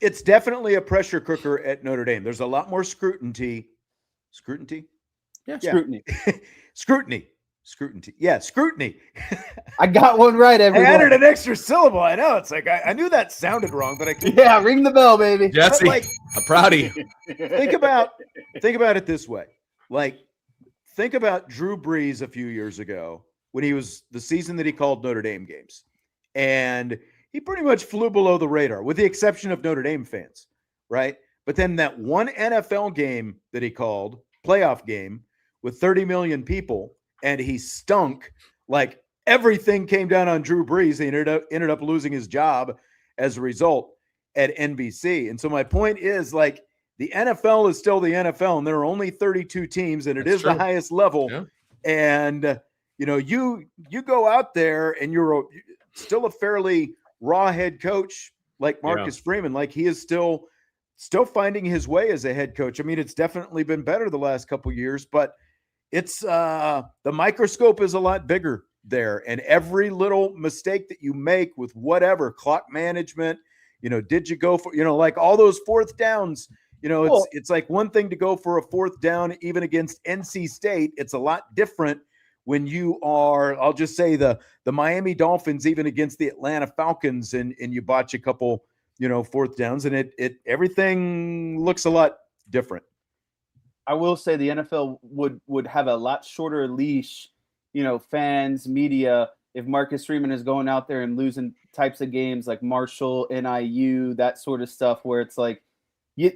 it's definitely a pressure cooker at Notre Dame. There's a lot more scrutiny. Scrutiny? Yeah, scrutiny. Scrutiny. Yeah, scrutiny. I got one right, everyone. I added an extra syllable. I know. It's like I knew that sounded wrong, but I couldn't. Yeah, ring the bell, baby. Jesse, I'm proud of you. Think about it this way. Like, think about Drew Brees a few years ago when he was the season that he called Notre Dame games. And he pretty much flew below the radar, with the exception of Notre Dame fans, right? But then that one NFL game that he called, playoff game, with 30 million people, and he stunk. Like, everything came down on Drew Brees. He ended up losing his job as a result at NBC. And so my point is, like, the NFL is still the NFL, and there are only 32 teams, and it That's is true. the highest level. Yeah. And you go out there, and you're still a fairly raw head coach like Marcus Freeman. Like, he is still finding his way as a head coach. I mean, it's definitely been better the last couple of years, but it's the microscope is a lot bigger there, and every little mistake that you make with whatever clock management, did you go for, like all those fourth downs, it's like one thing to go for a fourth down, even against NC State. It's a lot different when you are, I'll just say the Miami Dolphins, even against the Atlanta Falcons, and you botch a couple, fourth downs, and it everything looks a lot different. I will say the NFL would have a lot shorter leash, fans, media, if Marcus Freeman is going out there and losing types of games like Marshall, NIU, that sort of stuff, where it's like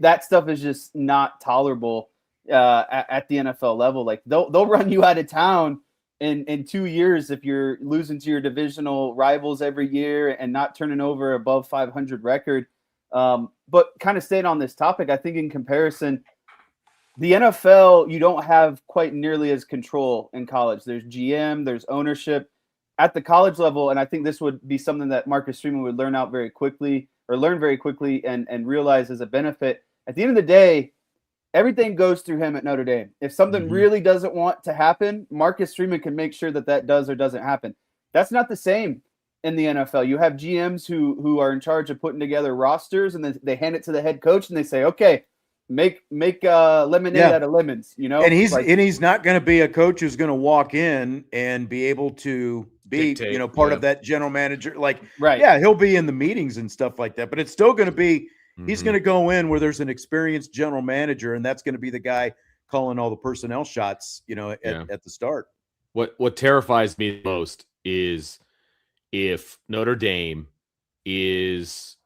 that stuff is just not tolerable at the NFL level. Like they'll run you out of town in 2 years if you're losing to your divisional rivals every year and not turning over above 500 record. But kind of staying on this topic, I think in comparison, the NFL, you don't have quite nearly as control in college. There's GM, there's ownership at the college level. And I think this would be something that Marcus Freeman would learn very quickly and realize as a benefit. At the end of the day, everything goes through him at Notre Dame. If something really doesn't want to happen, Marcus Freeman can make sure that does or doesn't happen. That's not the same in the NFL. You have GMs who are in charge of putting together rosters, and then they hand it to the head coach and they say, okay, make lemonade out of lemons, And he's not going to be a coach who's going to walk in and be able to be, dictate, part of that general manager. Like, right. Yeah, he'll be in the meetings and stuff like that, but it's still going to be, he's going to go in where there's an experienced general manager, and that's going to be the guy calling all the personnel shots, at the start. What terrifies me the most is if Notre Dame is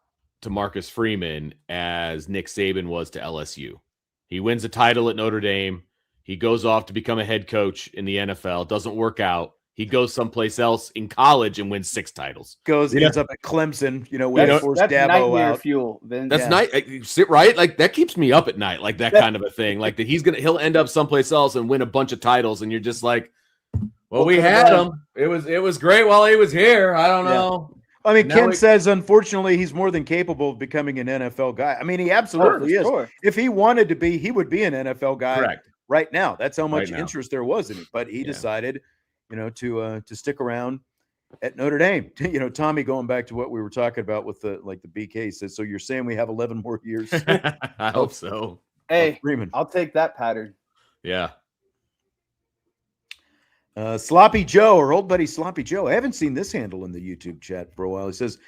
to Marcus Freeman as Nick Saban was to LSU. He wins a title at Notre Dame. He goes off to become a head coach in the NFL. Doesn't work out. He goes someplace else in college and wins 6 titles. Ends up at Clemson, when he forced Dabo nightmare out. Fuel. Vince. That's right? Like, that keeps me up at night, like that kind of a thing. Like that he'll end up someplace else and win a bunch of titles, and you're just like, well, we had him. It was great while he was here. I don't know. I mean, Ken says, unfortunately, he's more than capable of becoming an NFL guy. I mean, he absolutely is. Sure. If he wanted to be, he would be an NFL guy right now. That's how much Right now. interest there was in it. But he decided, to stick around at Notre Dame. Tommy, going back to what we were talking about with the BK says, so you're saying we have 11 more years? I hope so. Hey, Freeman. I'll take that pattern. Yeah. Sloppy Joe, our old buddy Sloppy Joe. I haven't seen this handle in the YouTube chat for a while. He says,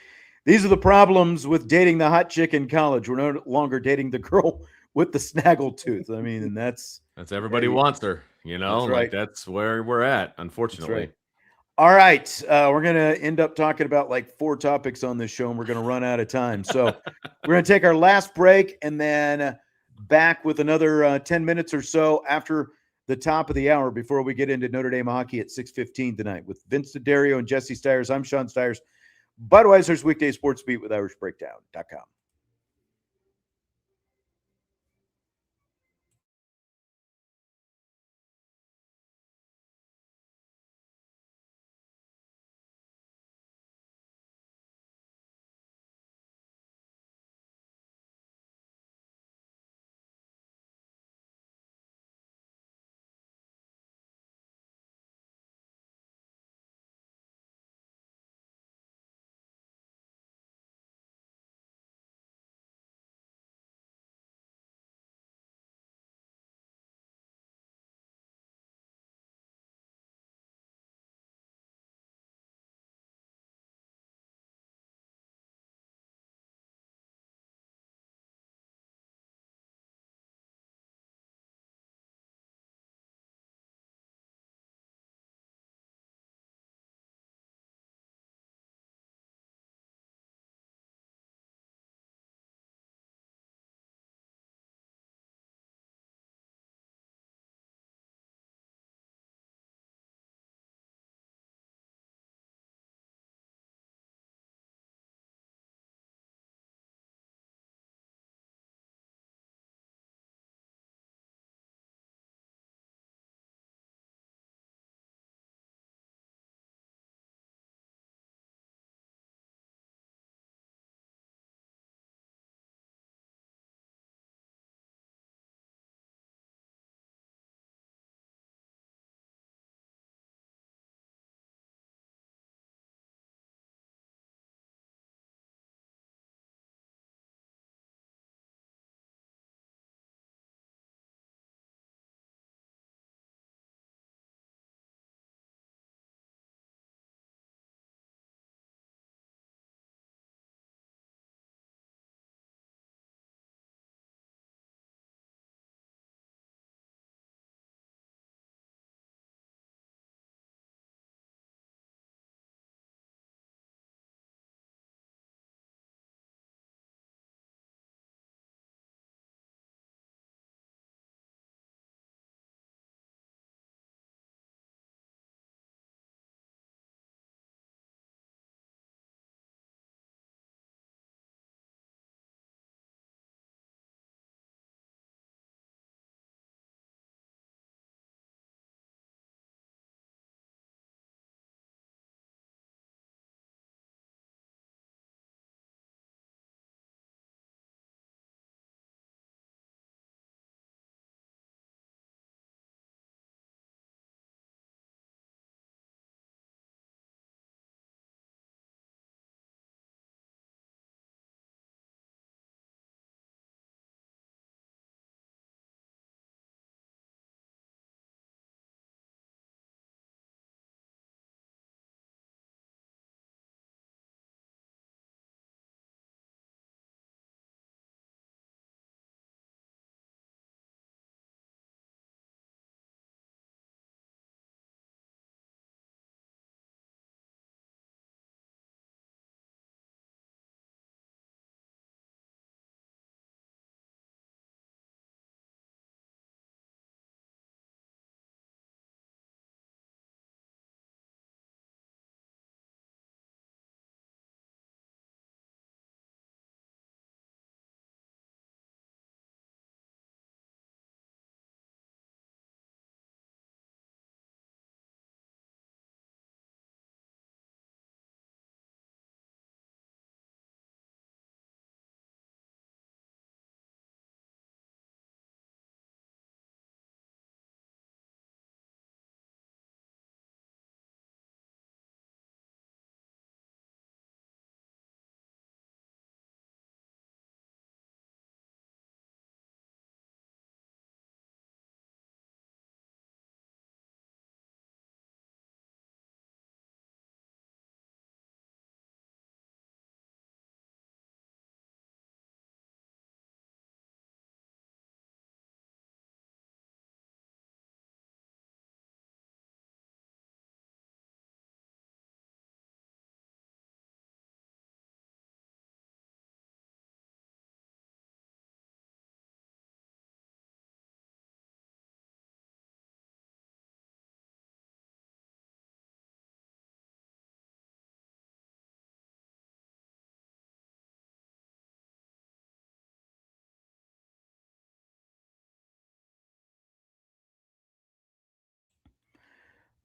these are the problems with dating the hot chick in college. We're no longer dating the girl with the snaggle tooth. I mean, and that's everybody wants her, That's right. That's where we're at, unfortunately. Right. All right. We're going to end up talking about 4 topics on this show, and we're going to run out of time. So we're going to take our last break and then back with another 10 minutes or so after the top of the hour before we get into Notre Dame hockey at 6:15 tonight with Vince DeDario and Jesse Stiers. I'm Sean Stiers. Budweiser's Weekday Sports Beat with IrishBreakdown.com.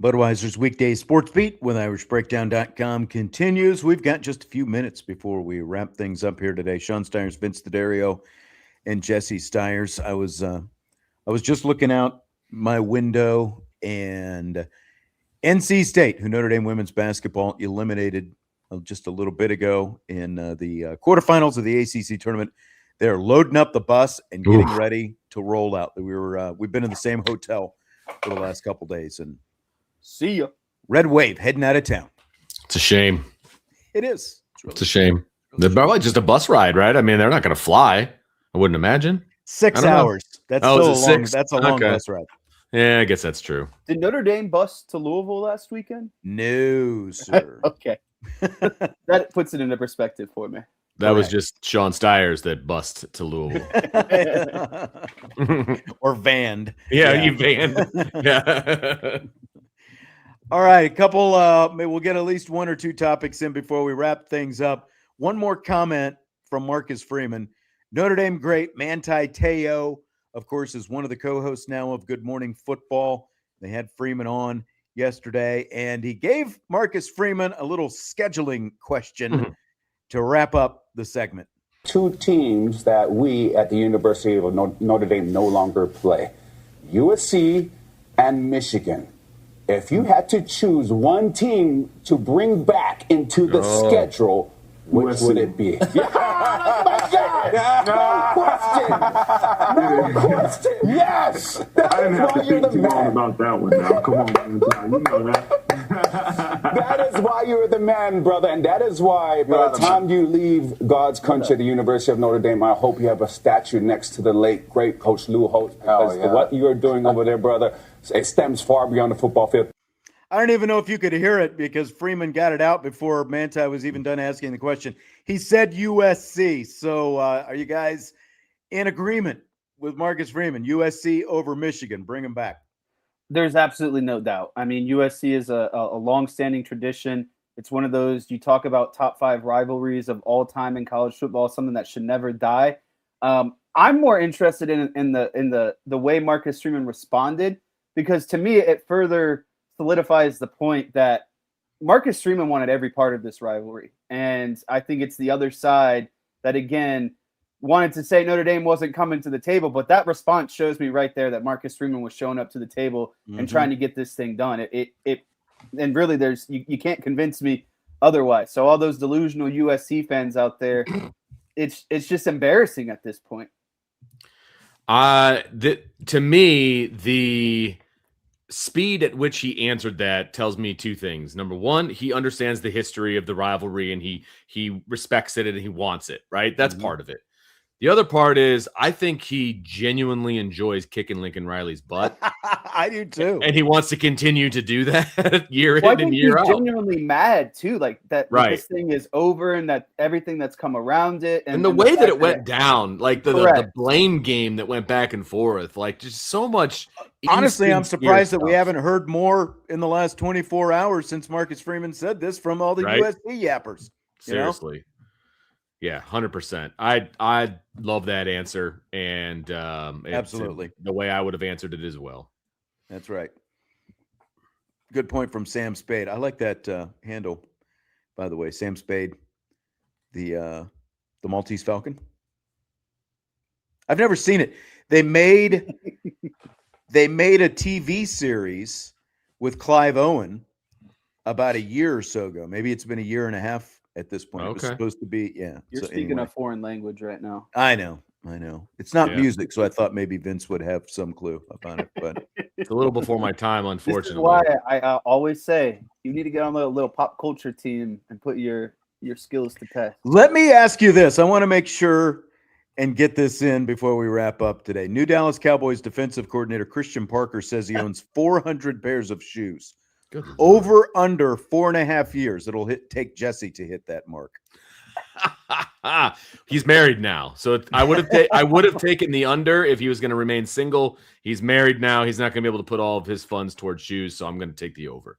Budweiser's weekday sports beat with IrishBreakdown.com continues. We've got just a few minutes before we wrap things up here today. Sean Steyers, Vince DeDario, and Jesse Steyers. I was just looking out my window, and NC State, who Notre Dame women's basketball eliminated just a little bit ago in the quarterfinals of the ACC tournament, they're loading up the bus and getting ready to roll out. We've been in the same hotel for the last couple days, and see ya. Red Wave heading out of town. It's a shame. It is. It's a shame. They're probably just a bus ride, right? I mean, they're not going to fly. I wouldn't imagine. 6 hours. That's still a long. That's a long bus ride. Yeah, I guess that's true. Did Notre Dame bus to Louisville last weekend? No, sir. Okay. That puts it into perspective for me. That was just Sean Steyers that bust to Louisville. Or vanned. Yeah, you vanned. Yeah. All right, a couple, maybe we'll get at least one or two topics in before we wrap things up. One more comment from Marcus Freeman. Notre Dame great Manti Te'o, of course, is one of the co-hosts now of Good Morning Football. They had Freeman on yesterday, and he gave Marcus Freeman a little scheduling question to wrap up the segment. Two teams that we at the University of Notre Dame no longer play, USC and Michigan. If you had to choose one team to bring back into the schedule, which would it be? No question. Yes. I didn't have to think too long about that one now. Come on, man. You know that. That is why you're the man, brother. And that is why by the time you leave God's country, the University of Notre Dame, I hope you have a statue next to the late, great Coach Lou Holtz. Because what you're doing over there, brother, it stems far beyond the football field. I don't even know if you could hear it because Freeman got it out before Manti was even done asking the question. He said USC. So are you guys in agreement with Marcus Freeman? USC over Michigan. Bring him back. There's absolutely no doubt. I mean, USC is a long-standing tradition. It's one of those, you talk about top 5 rivalries of all time in college football, something that should never die. I'm more interested in the way Marcus Freeman responded, because to me, it further solidifies the point that Marcus Freeman wanted every part of this rivalry. And I think it's the other side that, again, wanted to say Notre Dame wasn't coming to the table, but that response shows me right there that Marcus Freeman was showing up to the table and trying to get this thing done. And really you can't convince me otherwise. So all those delusional USC fans out there, it's just embarrassing at this point. To me, the speed at which he answered that tells me two things. Number one, he understands the history of the rivalry and he respects it and he wants it, right? That's part of it. The other part is I think he genuinely enjoys kicking Lincoln Riley's butt. I do too. And he wants to continue to do that year in and year out. He's genuinely mad too, like that this thing is over and that everything that's come around it. And the way that it went down, like the blame game that went back and forth, like just so much. Honestly, I'm surprised that we haven't heard more in the last 24 hours since Marcus Freeman said this from all the USC yappers. Seriously. Yeah, 100%. I love that answer, and absolutely the way I would have answered it as well. That's right. Good point from Sam Spade. I like that handle, by the way. Sam Spade, the Maltese Falcon. I've never seen it. They made a TV series with Clive Owen about a year or so ago. Maybe it's been a year and a half. At this point, It was supposed to be, You're speaking a foreign language right now. I know. It's not music, so I thought maybe Vince would have some clue about it, but it's a little before my time, unfortunately. This is why I always say you need to get on a little pop culture team and put your skills to test. Let me ask you this. I want to make sure and get this in before we wrap up today. New Dallas Cowboys defensive coordinator Christian Parker says he owns 400 pairs of shoes. Good Over under 4.5 years. It'll take Jesse to hit that mark. He's married now, so I would have taken the under if he was going to remain single. He's married now. He's not going to be able to put all of his funds towards shoes, so I'm going to take the over.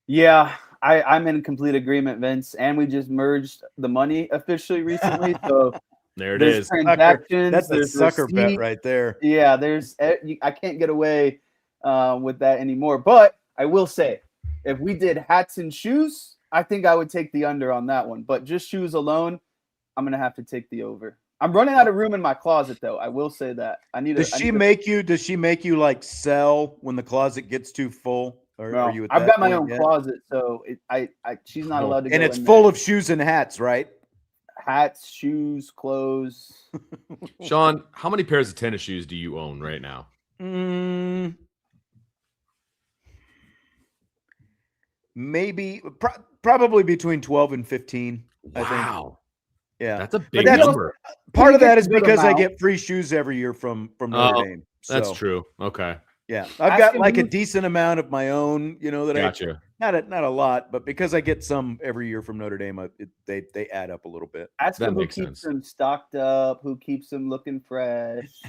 Yeah, I'm in complete agreement, Vince. And we just merged the money officially recently, so there it is. Transactions. That's a sucker bet right there. Yeah, I can't get away with that anymore, but I will say, if we did hats and shoes, I think I would take the under on that one. But just shoes alone, I'm going to have to take the over. I'm running out of room in my closet, though. I will say that. Does she make you like sell when the closet gets too full? Or No, are you at I've that got my point own yet? closet, so she's not allowed to go And it's in full there. of shoes and hats, right? Hats, shoes, clothes. Sean, how many pairs of tennis shoes do you own right now? Maybe, probably between 12 and 15. I think. Wow. Yeah, That's a But big that's- number. part of that is a good because I amount. get free shoes every year from Notre Oh, Dame. That's So, true. Okay. Yeah, I've Ask got him like a who- decent amount of my own, that Gotcha. not a lot, but because I get some every year from Notre Dame, they add up a little bit. Ask That him who makes keeps sense. them stocked up, who keeps them looking fresh.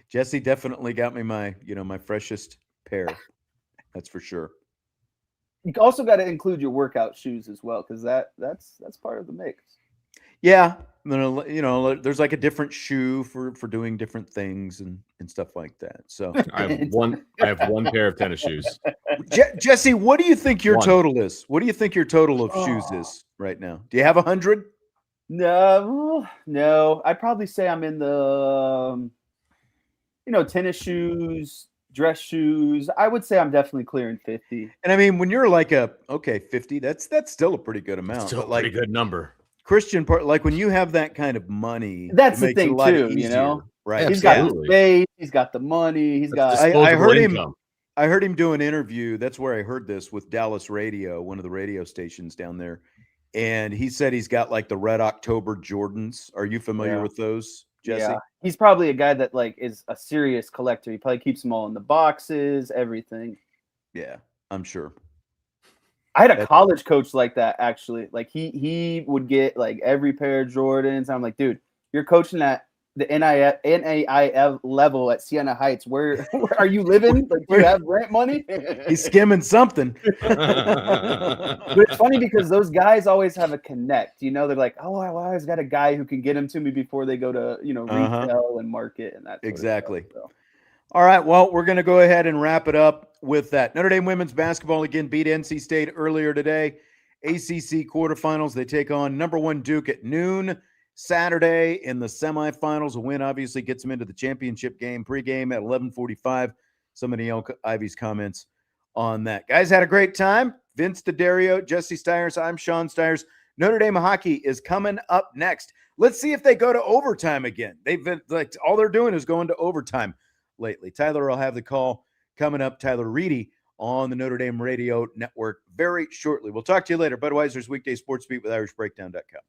Jesse definitely got me my freshest pair. That's for sure. You also got to include your workout shoes as well, because that's part of the mix. Yeah, there's like a different shoe for doing different things and stuff like that. So, I have one pair of tennis shoes. Jesse, what do you think your One. total is? What do you think your total of shoes is right now? Do you have 100? No. I'd probably say I'm in the, tennis shoes, dress shoes. I would say I'm definitely clearing 50. And I mean, when you're like 50, that's still a pretty good amount. Still But a like pretty good number. Christian part, like when you have that kind of money, That's it the makes it thing a lot too, easier, right? He's got the Absolutely. space, he's got the money, he's got. Disposable I heard him. income. I heard him do an interview. That's where I heard this with Dallas Radio, one of the radio stations down there. And he said he's got like the Red October Jordans. Are you familiar Yeah. with those, Jesse? Yeah, he's probably a guy that like is a serious collector. He probably keeps them all in the boxes, everything. Yeah, I'm sure. I had a college coach like that actually. Like he would get like every pair of Jordans. I'm like, dude, you're coaching at the NAIF level at Siena Heights. Where are you living? Like, do you have rent money? He's skimming something. But it's funny because those guys always have a connect. They're like, oh, I always got a guy who can get them to me before they go to retail and market and that. Exactly. Sort of stuff, so. All right. Well, we're going to go ahead and wrap it up with that. Notre Dame women's basketball again beat NC State earlier today. ACC quarterfinals. They take on number 1 Duke at noon Saturday in the semifinals. A win obviously gets them into the championship game. Pregame at 11:45. Somebody else, Ivy's comments on that. Guys, had a great time. Vince DeDario, Jesse Stiers. I'm Sean Stiers. Notre Dame hockey is coming up next. Let's see if they go to overtime again. They've been like all they're doing is going to overtime lately. Tyler will have the call coming up. Tyler Reedy on the Notre Dame Radio Network very shortly. We'll talk to you later. Budweiser's Weekday Sports Beat with IrishBreakdown.com.